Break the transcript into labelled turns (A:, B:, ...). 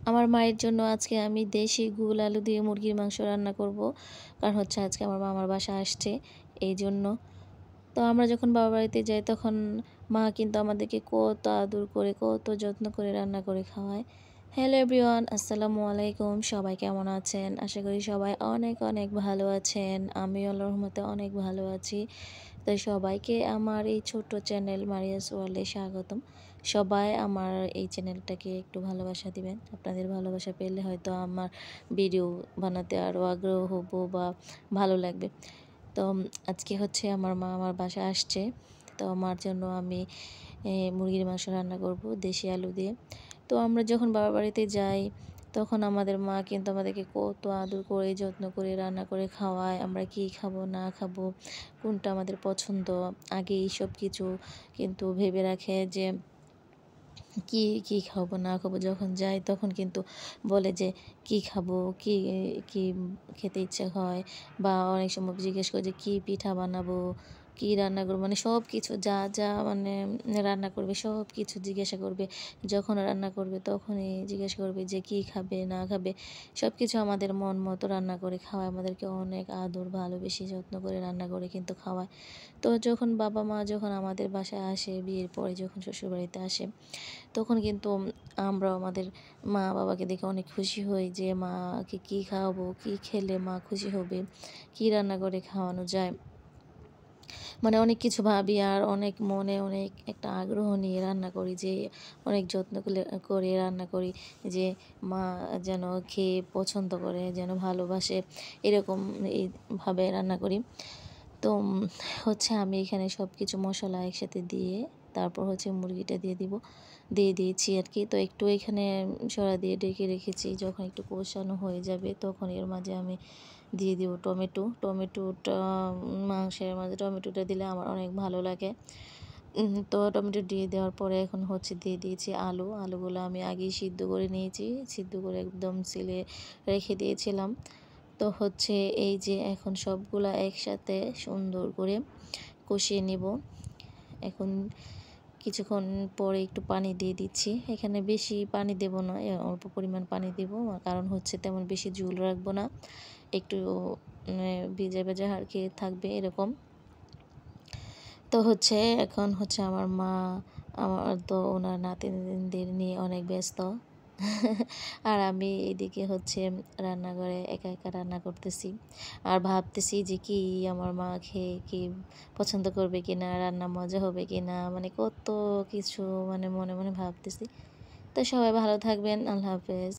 A: আমার মায়ের জন্য আজকে আমি দেশি গুল আলু দিয়ে মুরগির মাংস রান্না করব। কারণ হচ্ছে আজকে আমার মা আমার বাসায় আসছে এইজন্য। তো আমরা যখন বাবার বাড়িতে যাই তখন মা কিন্তু আমাদেরকে কত আদর করে, কত যত্ন করে রান্না করে খাওয়ায়। হ্যালো এভরিওয়ান, আসসালামু আলাইকুম। সবাই কেমন আছেন? আশা করি সবাই অনেক, অনেক ভালো আছেন। আমিও আল্লাহর রহমতে অনেক ভালো আছি। তো সবাইকে আমার এই ছোট্ট চ্যানেল মারিয়াস ওয়ার্ল্ডে স্বাগতম। সবাই আমার এই চ্যানেলটাকে একটু ভালোবাসা দিবেন। আপনাদের ভালোবাসা পেলে হয়তো আমার ভিডিও বানাতে আরও আগ্রহ হব বা ভালো লাগবে। তো আজকে হচ্ছে আমার মা আমার বাসায় আসছে। তো আমার জন্য আমি মুরগির মাংস রান্না করব দেশি আলু দিয়ে। তো আমরা যখন বাবার বাড়িতে যাই তখন আমাদের মা কিন্তু আমাদেরকে কত আদর করে যত্ন করে রান্না করে খাওয়ায়। আমরা কী খাবো না খাবো, কোনটা আমাদের পছন্দ, আগে এইসব কিছু কিন্তু ভেবে রাখে যে কি খাবো না খাবো। যখন যাই তখন কিন্তু বলে যে কি খাবো, কি খেতে ইচ্ছা হয়, বা অনেক সময় জিজ্ঞেস করে যে কি পিঠা বানাবো, কি রান্না করবো, মানে সব কিছু যা যা মানে রান্না করবে সব কিছু জিজ্ঞাসা করবে। যখন রান্না করবে তখনই জিজ্ঞেস করবে যে কি খাবে না খাবে। সব কিছু আমাদের মন মতো রান্না করে খাওয়ায়, আমাদেরকে অনেক আদর ভালোবেসে যত্ন করে রান্না করে কিন্তু খাওয়ায়। তো যখন বাবা মা যখন আমাদের বাসায় আসে, বিয়ের পরে যখন শ্বশুরবাড়িতে আসে, তখন কিন্তু আমরাও আমাদের মা-বাবাকে দেখে অনেক খুশি হই যে মাকে কী খাওয়াবো, কী খেলে মা খুশি হবে, কী রান্না করে খাওয়ানো যায়। মানে অনেক কিছু ভাবি আর অনেক মনে অনেক একটা আগ্রহ নিয়ে রান্না করি, যে অনেক যত্ন করে রান্না করি যে মা যেন খেয়ে পছন্দ করে, যেন ভালোবাসে, এরকম এইভাবে রান্না করি। তো হচ্ছে আমি এখানে সব কিছু মশলা একসাথে দিয়ে তারপর হচ্ছে মুরগিটা দিয়ে দিয়েছি আর কি। তো একটু এখানে সরা দিয়ে ঢেকে রেখেছি। যখন একটু কষানো হয়ে যাবে তখন এর মাঝে আমি দিয়ে দিব টমেটোটা। মাংসের মাঝে টমেটোটা দিলে আমার অনেক ভালো লাগে। তো টমেটো দিয়ে দেওয়ার পরে এখন হচ্ছে দিয়ে দিয়েছি আলুগুলো আমি আগেই সিদ্ধ করে নিয়েছি, সিদ্ধ করে একদম সিলে রেখে দিয়েছিলাম। তো হচ্ছে এই যে এখন সবগুলা একসাথে সুন্দর করে কষিয়ে নিব। এখন কিছুক্ষণ পরে একটু পানি দিয়ে দিচ্ছি। এখানে বেশি পানি দেব না, অল্প পরিমাণ পানি দেব। কারণ হচ্ছে তেমন বেশি ঝোল রাখবো না, একটু ভেজা ভেজা আর কি থাকবে এরকম। তো হচ্ছে এখন হচ্ছে আমার তো ওনার নাতিনদের নিয়ে অনেক ব্যস্ত। আর আমি এদিকে হচ্ছে রান্নাঘরে একা একা রান্না করতেছি আর ভাবতেছি যে কি আমার মা খেয়ে কি পছন্দ করবে কিনা, রান্না মজা হবে কিনা, মানে কত কিছু মানে মনে মনে ভাবতেছি। তো সবাই ভালো থাকবেন, আল্লাহ হাফেজ।